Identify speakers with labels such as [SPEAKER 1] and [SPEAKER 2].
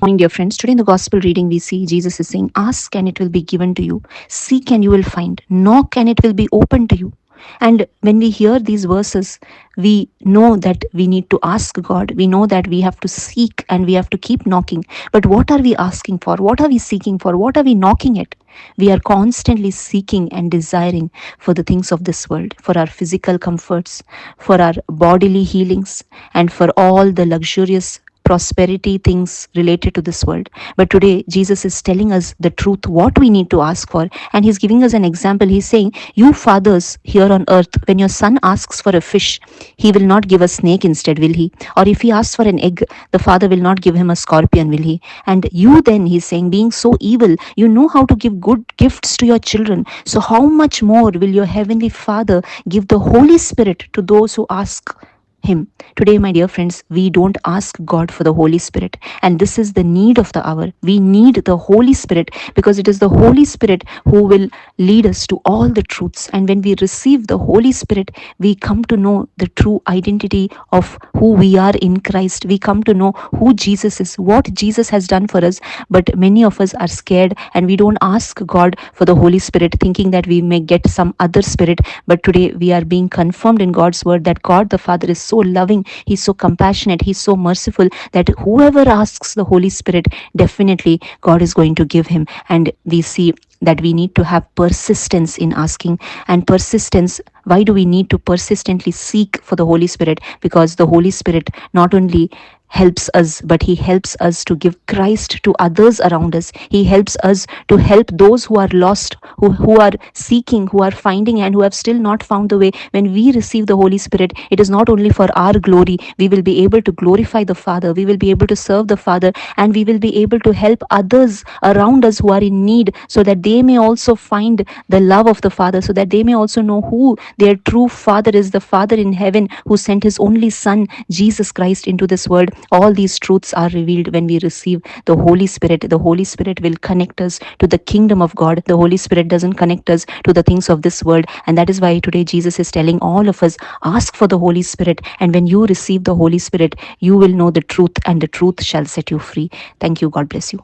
[SPEAKER 1] Morning, dear friends. Today in the gospel reading, we see Jesus is saying, "Ask and it will be given to you. Seek and you will find. Knock and it will be open to you." And when we hear these verses, we know that we need to ask God. We know that we have to seek and we have to keep knocking. But what are we asking for? What are we seeking for? What are we knocking at? We are constantly seeking and desiring for the things of this world, for our physical comforts, for our bodily healings, and for all the luxurious prosperity things related to this world. But today, Jesus is telling us the truth, what we need to ask for. And He's giving us an example. He's saying, "You fathers here on earth, when your son asks for a fish, he will not give a snake instead, will he? Or if he asks for an egg, the father will not give him a scorpion, will he? And you then," he's saying, "being so evil, you know how to give good gifts to your children. So how much more will your heavenly Father give the Holy Spirit to those who ask Him?" Today, my dear friends, we don't ask God for the Holy Spirit. And this is the need of the hour. We need the Holy Spirit because it is the Holy Spirit who will lead us to all the truths. And when we receive the Holy Spirit, we come to know the true identity of who we are in Christ. We come to know who Jesus is, what Jesus has done for us. But many of us are scared and we don't ask God for the Holy Spirit, thinking that we may get some other spirit. But today we are being confirmed in God's word that God the Father is so loving, He's so compassionate, He's so merciful that whoever asks the Holy Spirit, definitely God is going to give him. And we see that we need to have persistence in asking. And persistence, why do we need to persistently seek for the Holy Spirit? Because the Holy Spirit not only helps us, but He helps us to give Christ to others around us. He helps us to help those who are lost, who are seeking, who are finding, and who have still not found the way. When we receive the Holy Spirit, it is not only for our glory. We will be able to glorify the Father. We will be able to serve the Father, and we will be able to help others around us who are in need, so that they may also find the love of the Father, so that they may also know who their true Father is, the Father in heaven who sent His only Son, Jesus Christ, into this world. All these truths are revealed when we receive the Holy Spirit. The Holy Spirit will connect us to the kingdom of God. The Holy Spirit doesn't connect us to the things of this world. And that is why today Jesus is telling all of us, ask for the Holy Spirit. And when you receive the Holy Spirit, you will know the truth, and the truth shall set you free. Thank you. God bless you.